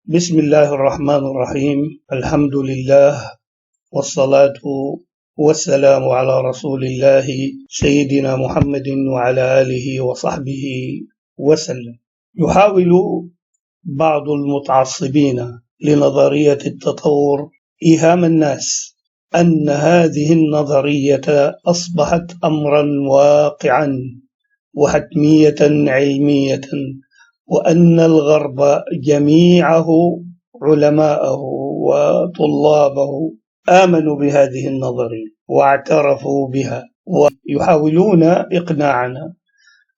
بسم الله الرحمن الرحيم. الحمد لله والصلاة والسلام على رسول الله سيدنا محمد وعلى آله وصحبه وسلم. يحاول بعض المتعصبين لنظرية التطور إيهام الناس أن هذه النظرية أصبحت أمرا واقعا وحتمية علمية، وأن الغرب جميعه علماءه وطلابه آمنوا بهذه النظرية واعترفوا بها، ويحاولون إقناعنا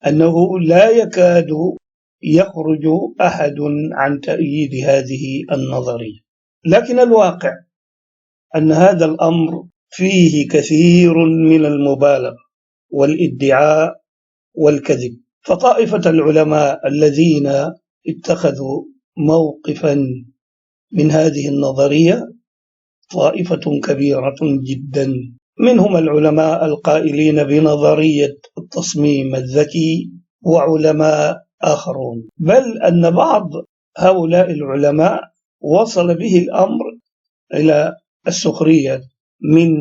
أنه لا يكاد يخرج أحد عن تأييد هذه النظرية. لكن الواقع أن هذا الأمر فيه كثير من المبالغة والادعاء والكذب. فطائفة العلماء الذين اتخذوا موقفا من هذه النظرية طائفة كبيرة جدا، منهم العلماء القائلين بنظرية التصميم الذكي وعلماء آخرون، بل أن بعض هؤلاء العلماء وصل به الأمر إلى السخرية من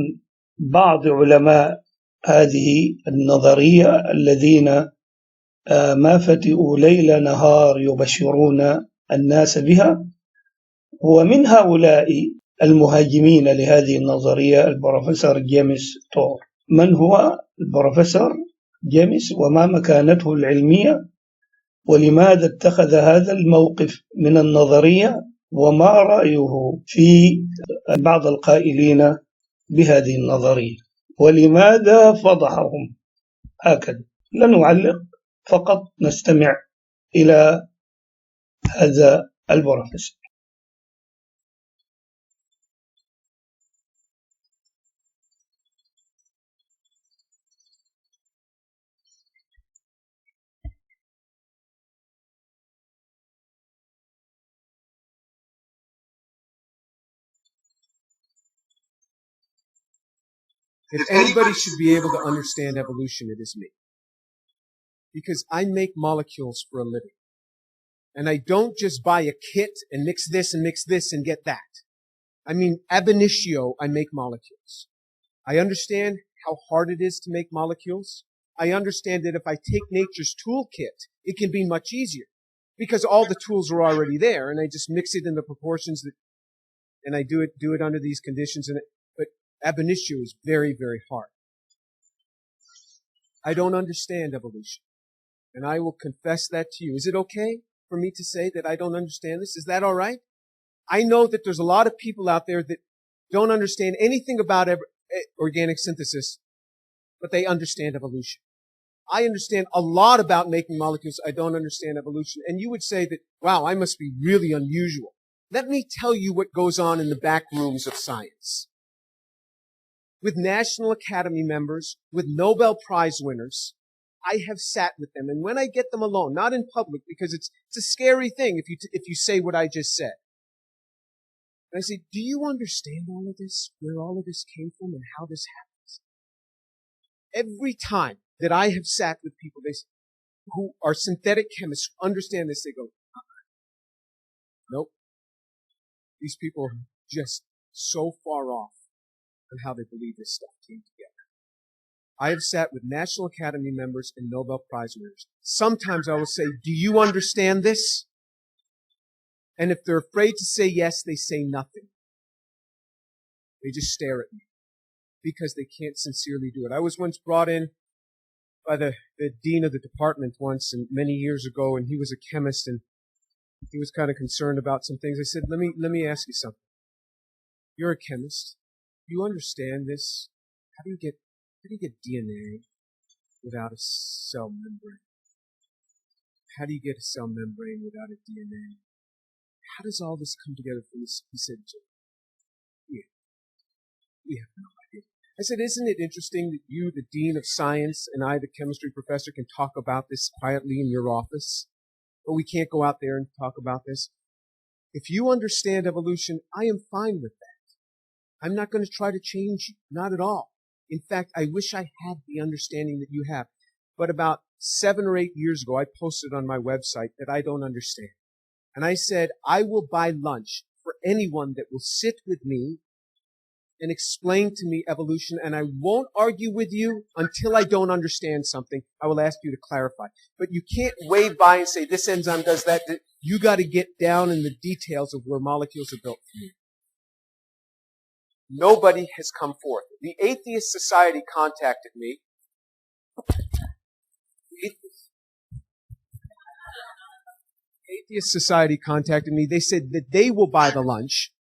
بعض علماء هذه النظرية الذين ما فتئوا ليل نهار يبشرون الناس بها. ومن هؤلاء المهاجمين لهذه النظرية البروفيسور جيمس تور. من هو البروفيسور جيمس وما مكانته العلمية ولماذا اتخذ هذا الموقف من النظرية، وما رأيه في بعض القائلين بهذه النظرية ولماذا فضحهم؟ هكذا لا نعلق، فقط نستمع إلى هذا البروفيسور. If anybody should be able to understand evolution, it is me. Because I make molecules for a living. And I don't just buy a kit and mix this and get that. I mean, ab initio, I make molecules. I understand how hard it is to make molecules. I understand that if I take nature's toolkit, it can be much easier. Because all the tools are already there, and I just mix it in the proportions that, and I do it under these conditions, but ab initio is very, very hard. I don't understand evolution. And I will confess that to you. Is it okay for me to say that I don't understand this? Is that all right? I know that there's a lot of people out there that don't understand anything about organic synthesis, but they understand evolution. I understand a lot about making molecules. I don't understand evolution. And you would say that, wow, I must be really unusual. Let me tell you what goes on in the back rooms of science. With National Academy members, with Nobel Prize winners, I have sat with them, and when I get them alone, not in public, because it's a scary thing if you say what I just said. And I say, do you understand all of this, where all of this came from, and how this happens? Every time that I have sat with people who are synthetic chemists who understand this, they go, nope. These people are just so far off on how they believe this stuff came together. I have sat with National Academy members and Nobel Prize winners. Sometimes I will say, do you understand this? And if they're afraid to say yes, they say nothing. They just stare at me because they can't sincerely do it. I was once brought in by the dean of the department once, and many years ago, and he was a chemist, and he was kind of concerned about some things. I said, let me ask you something. You're a chemist. You understand this? How do you get DNA without a cell membrane? How do you get a cell membrane without a DNA? How does all this come together for this? He said, we have no idea. I said, isn't it interesting that you, the dean of science, and I, the chemistry professor, can talk about this quietly in your office, but we can't go out there and talk about this? If you understand evolution, I am fine with that. I'm not going to try to change you, not at all. In fact, I wish I had the understanding that you have. But about 7 or 8 years ago, I posted on my website that I don't understand. And I said, I will buy lunch for anyone that will sit with me and explain to me evolution, and I won't argue with you until I don't understand something. I will ask you to clarify. But you can't wave by and say, this enzyme does that. You got to get down in the details of where molecules are built. Nobody has come forth. The Atheist Society contacted me. Atheist Society contacted me. They said that they will buy the lunch.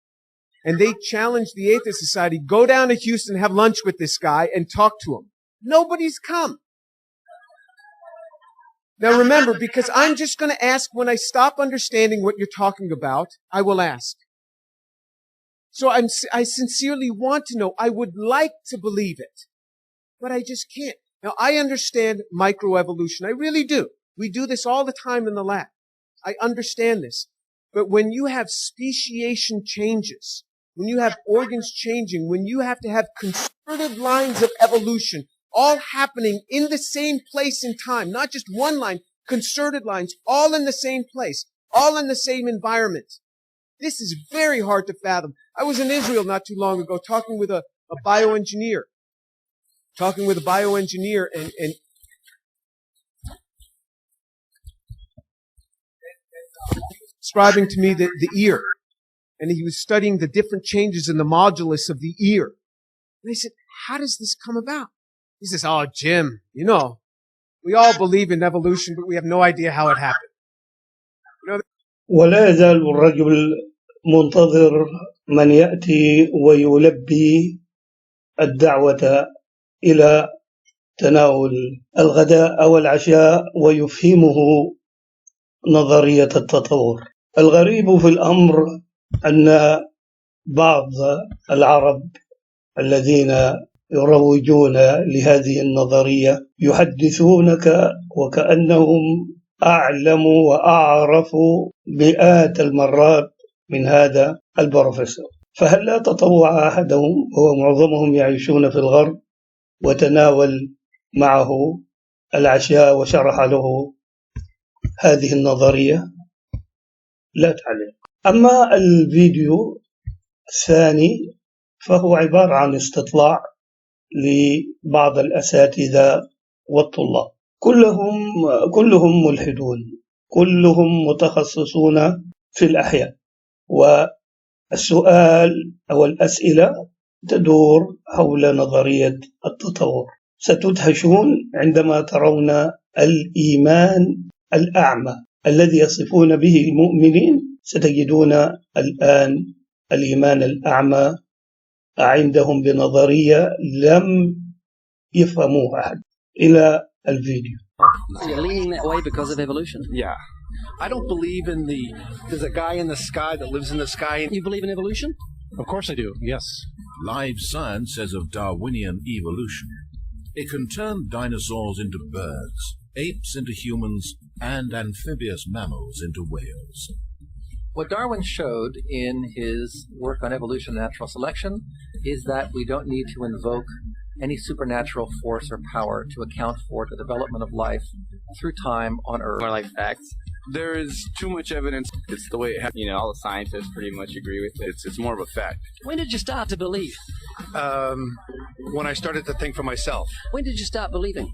And they challenged the Atheist Society, go down to Houston, have lunch with this guy, and talk to him. Nobody's come. Now remember, because I'm just going to ask when I stop understanding what you're talking about, I will ask. So I sincerely want to know. I would like to believe it, but I just can't. Now I understand microevolution. I really do. We do this all the time in the lab. I understand this. But when you have speciation changes, when you have organs changing, when you have to have concerted lines of evolution all happening in the same place in time, not just one line, concerted lines, all in the same place, all in the same environment. This is very hard to fathom. I was in Israel not too long ago talking with a bioengineer. And describing to me the ear. And he was studying the different changes in the modulus of the ear. And I said, how does this come about? He says, oh, Jim, you know, we all believe in evolution, but we have no idea how it happened. ولا يزال الرجل منتظر من يأتي ويلبي الدعوة إلى تناول الغداء أو العشاء ويفهمه نظرية التطور. الغريب في الأمر أن بعض العرب الذين يروجون لهذه النظرية يحدثونك وكأنهم أعلموا وأعرفوا مئات المرات من هذا البروفيسور. فهل لا تطوع أحدهم ومعظمهم يعيشون في الغرب وتناول معه العشاء وشرح له هذه النظرية؟ لا تعلم. أما الفيديو الثاني فهو عبارة عن استطلاع لبعض الأساتذة والطلاب، كلهم ملحدون، كلهم متخصصون في الأحياء، والسؤال أو الأسئلة تدور حول نظرية التطور. ستدهشون عندما ترون الإيمان الأعمى الذي يصفون به المؤمنين. ستجدون الآن الإيمان الأعمى عندهم بنظرية لم يفهموها أحد. إلى الفيديو. You're leaning that way because of evolution? Yeah. I don't believe in there's a guy in the sky that lives in the sky. You believe in evolution? Of course I do, yes. Live science says of Darwinian evolution, it can turn dinosaurs into birds, apes into humans, and amphibious mammals into whales. What Darwin showed in his work on evolution and natural selection is that we don't need to invoke any supernatural force or power to account for the development of life through time on Earth. More like facts. There is too much evidence. It's the way it happened. You know, all the scientists pretty much agree with it. It's more of a fact. When did you start to believe? When I started to think for myself. When did you start believing?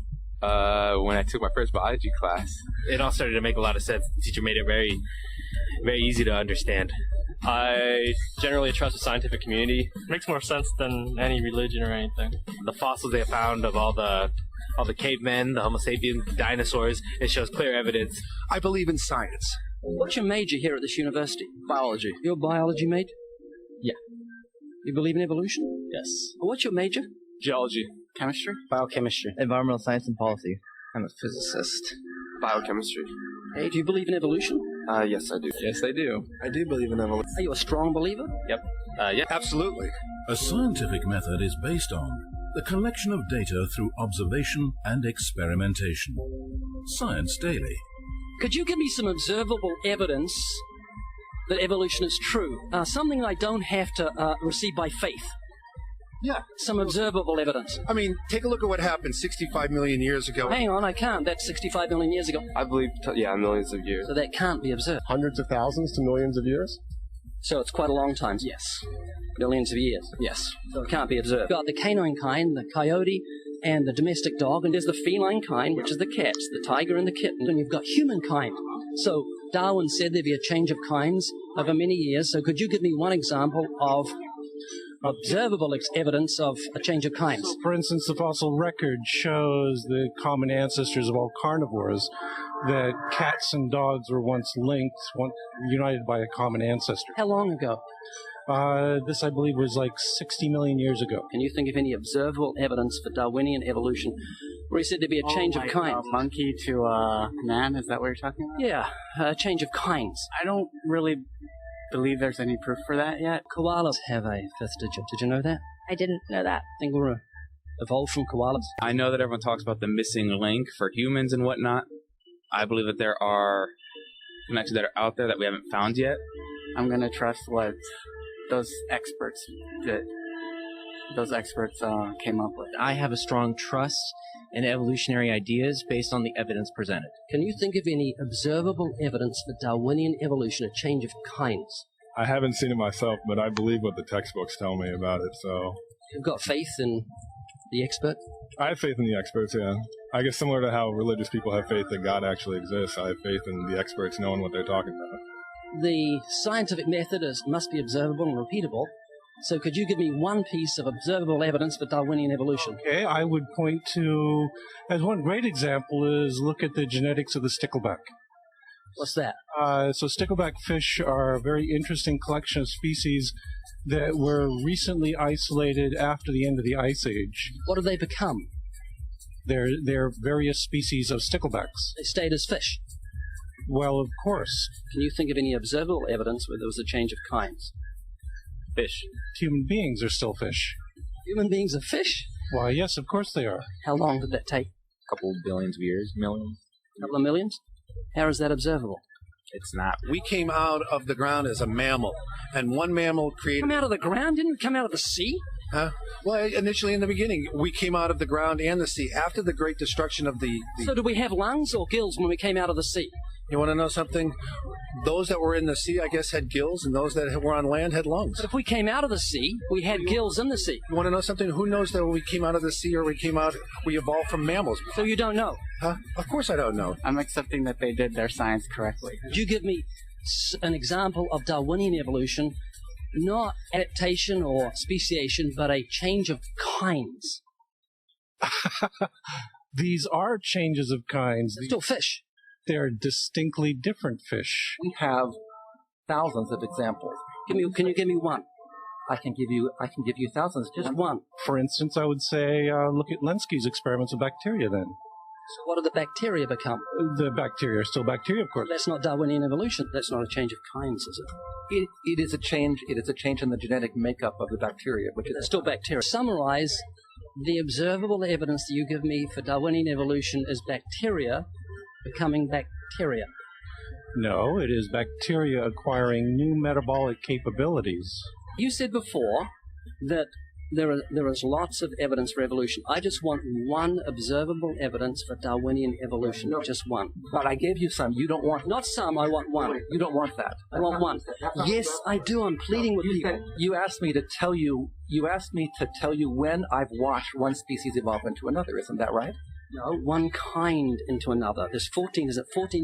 When I took my first biology class. It all started to make a lot of sense. The teacher made it very, very easy to understand. I generally trust the scientific community. It makes more sense than any religion or anything. The fossils they found of all the cavemen, the Homo sapiens, dinosaurs, it shows clear evidence. I believe in science. What's your major here at this university? Biology. Your biology major? Yeah. You believe in evolution? Yes. What's your major? Geology. Chemistry? Biochemistry. Environmental science and policy. I'm a physicist. Biochemistry. Hey, do you believe in evolution? Yes, I do. Yes, I do. I do believe in evolution. Are you a strong believer? Yep. Yeah. Absolutely. A scientific method is based on the collection of data through observation and experimentation. Science Daily. Could you give me some observable evidence that evolution is true? Something I don't have to receive by faith. Yeah. Some observable evidence. I mean, take a look at what happened 65 million years ago. Hang on, I can't. That's 65 million years ago. I believe, millions of years. So that can't be observed. Hundreds of thousands to millions of years? So it's quite a long time. Yes. Millions of years. Yes. So it can't be observed. You've got the canine kind, the coyote, and the domestic dog, and there's the feline kind, which is the cats, the tiger and the kitten, and you've got humankind. So Darwin said there'd be a change of kinds over many years. So could you give me one example of observable evidence of a change of kinds? So, for instance, the fossil record shows the common ancestors of all carnivores, that cats and dogs were once linked, united by a common ancestor. How long ago? This, I believe, was like 60 million years ago. Can you think of any observable evidence for Darwinian evolution where he said there'd be a change of kinds? Monkey to man, is that what you're talking about? Yeah, a change of kinds. I don't really believe there's any proof for that yet. Koalas have a fifth digit. Did you know that? I didn't know that. Think we're evolved from koalas? I know that everyone talks about the missing link for humans and whatnot. I believe that there are connections that are out there that we haven't found yet. I'm going to trust what those experts came up with. I have a strong trust in evolutionary ideas based on the evidence presented. Can you think of any observable evidence for Darwinian evolution, a change of kinds? I haven't seen it myself, but I believe what the textbooks tell me about it, so... You've got faith in the expert? I have faith in the experts, yeah. I guess similar to how religious people have faith that God actually exists, I have faith in the experts knowing what they're talking about. The scientific method must be observable and repeatable. So could you give me one piece of observable evidence for Darwinian evolution? Okay, I would point to, as one great example is look at the genetics of the stickleback. What's that? So stickleback fish are a very interesting collection of species that were recently isolated after the end of the Ice Age. What have they become? They're various species of sticklebacks. They stayed as fish? Well, of course. Can you think of any observable evidence where there was a change of kinds? Fish. Human beings are still fish. Human beings are fish? Why, yes, of course they are. How long did that take? A couple billions of years, millions. A couple of millions? How is that observable? It's not. We came out of the ground as a mammal, and one mammal created... Come out of the ground? Didn't we come out of the sea? Huh? Well, initially in the beginning, we came out of the ground and the sea. After the great destruction of the... So did we have lungs or gills when we came out of the sea? You want to know something? Those that were in the sea, I guess, had gills, and those that were on land had lungs. But if we came out of the sea, we had gills in the sea. You want to know something? Who knows that we came out of the sea or we evolved from mammals? So you don't know? Huh? Of course I don't know. I'm accepting that they did their science correctly. Could you give me an example of Darwinian evolution, not adaptation or speciation, but a change of kinds? These are changes of kinds. They're still fish. They're distinctly different fish. We have thousands of examples. Can you give me one? I can give you thousands. Just one. For instance, I would say look at Lenski's experiments with bacteria. Then. So what do the bacteria become? The bacteria are still bacteria, of course. That's not Darwinian evolution. That's not a change of kinds, is it? It is a change. It is a change in the genetic makeup of the bacteria, which is still bacteria. Summarize the observable evidence that you give me for Darwinian evolution as bacteria becoming bacteria. No, it is bacteria acquiring new metabolic capabilities. You said before that there is lots of evidence for evolution. I just want one observable evidence for Darwinian evolution. No, just one. But I gave you some. You don't want... Not some, I want one. You don't want that. I want one. Yes, I do. I'm pleading with people. You asked me to tell you when I've watched one species evolve into another. Isn't that right? No, one kind into another. There's 14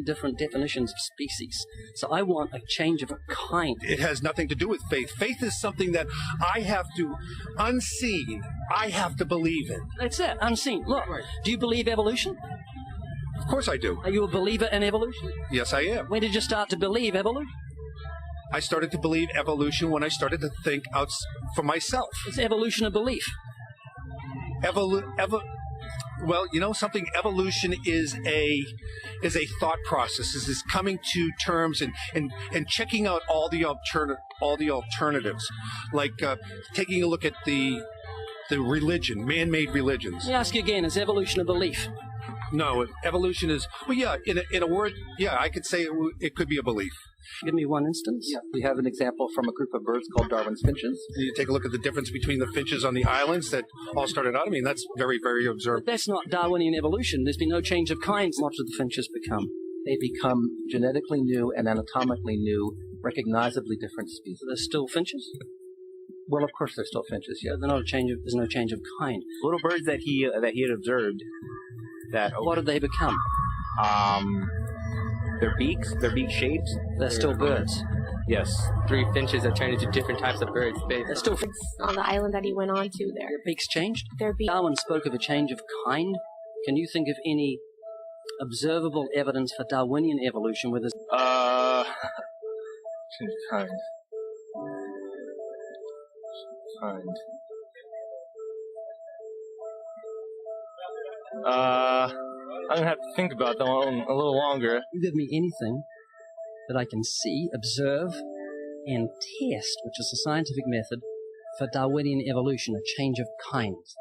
different definitions of species. So I want a change of a kind. It has nothing to do with faith. Faith is something that I have to, unseen, I have to believe in. That's it, unseen. Look, do you believe evolution? Of course I do. Are you a believer in evolution? Yes, I am. When did you start to believe evolution? I started to believe evolution when I started to think out for myself. It's evolution of belief. Well, you know something. Evolution is a thought process. Is coming to terms and checking out all the alternatives, like taking a look at the religion, man-made religions. Let me ask you again: is evolution a belief? No, evolution is, well, yeah, in a word, yeah, I could say it could be a belief. Give me one instance. Yeah, we have an example from a group of birds called Darwin's finches. You take a look at the difference between the finches on the islands that all started out. I mean, that's very, very observed. But that's not Darwinian evolution. There's been no change of kinds. What do the finches become? They become genetically new and anatomically new, recognizably different species. They're still finches? Well, of course, they're still finches. Yeah, there's no change of kind. Little birds that he had observed. What did they become? Their beak shapes. They're still birds. Yes, 3 finches that turned into different types of birds. They're still on the island that he went on to there. Their beaks changed? Their beaks. Darwin spoke of a change of kind. Can you think of any observable evidence for Darwinian evolution with this? Change of kind. I'm gonna have to think about that one a little longer. You give me anything that I can see, observe, and test, which is a scientific method for Darwinian evolution, a change of kinds.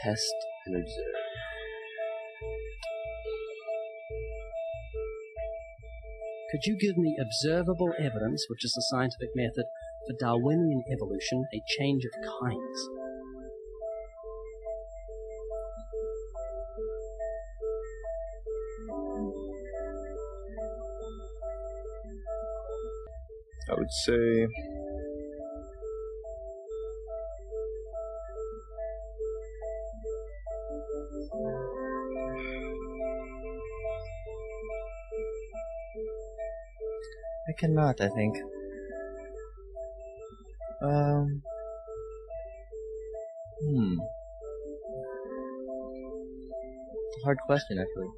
Test and observe. Could you give me observable evidence, which is the scientific method for Darwinian evolution, a change of kinds? I would say I cannot, I think. It's a hard question, actually.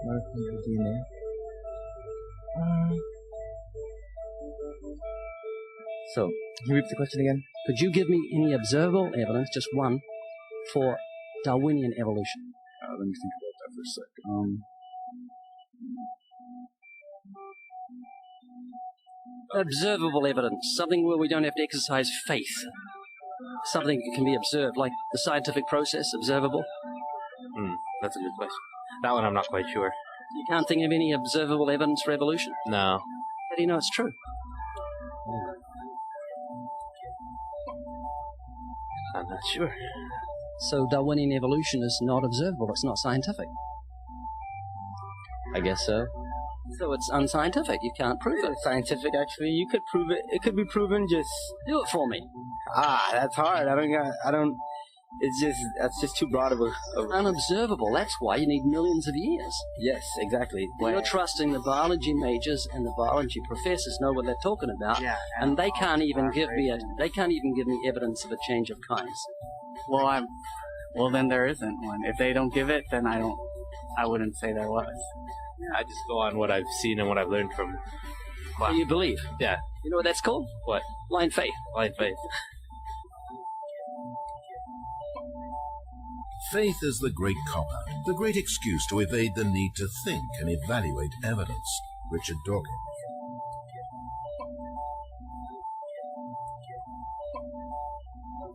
Mitochondrial DNA. So, can you repeat the question again? Could you give me any observable evidence, just one, for Darwinian evolution? let me think about that for a second. Observable evidence, something where we don't have to exercise faith. Something that can be observed, like the scientific process, observable. That's a good question. That one I'm not quite sure. You can't think of any observable evidence for evolution? No. How do you know it's true? I'm not sure. So Darwinian evolution is not observable, it's not scientific. I guess so. So it's unscientific, you can't prove it. It's scientific, actually. You could prove it. It could be proven, just... Do it for me. That's hard. That's just too broad of a... Unobservable, that's why you need millions of years. Yes, exactly. You're trusting the biology majors and the biology professors know what they're talking about, and they can't even give me evidence of a change of kinds. Well, then there isn't one. If they don't give it, then I wouldn't say there was. I just go on what I've seen and what I've learned from class. So you believe? Yeah. You know what that's called? What? Blind faith. Blind faith. Faith is the great cop-out, the great excuse to evade the need to think and evaluate evidence. Richard Dawkins.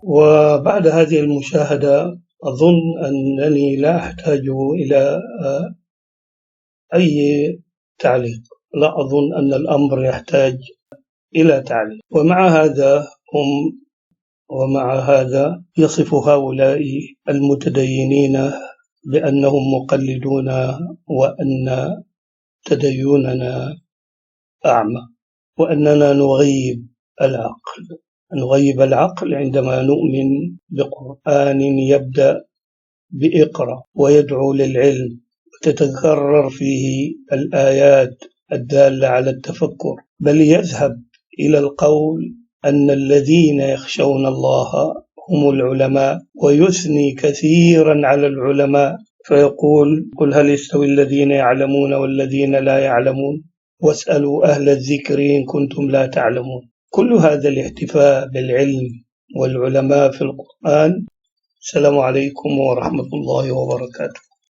وبعد هذه المشاهدة أظن أنني لا أحتاج إلى أي تعليق. لا أظن أن الأمر يحتاج إلى تعليق. ومع هذا يصف هؤلاء المتدينين بأنهم مقلدون وأن تديننا أعمى وأننا نغيب العقل عندما نؤمن بقرآن يبدأ بإقرأ ويدعو للعلم وتتكرر فيه الآيات الدالة على التفكر، بل يذهب إلى القول أن الذين يخشون الله هم العلماء، ويثني كثيرا على العلماء فيقول: قل هل يستوي الذين يعلمون والذين لا يعلمون واسألوا أهل الذكر إن كنتم لا تعلمون. كل هذا الاحتفاء بالعلم والعلماء في القرآن. السلام عليكم ورحمة الله وبركاته.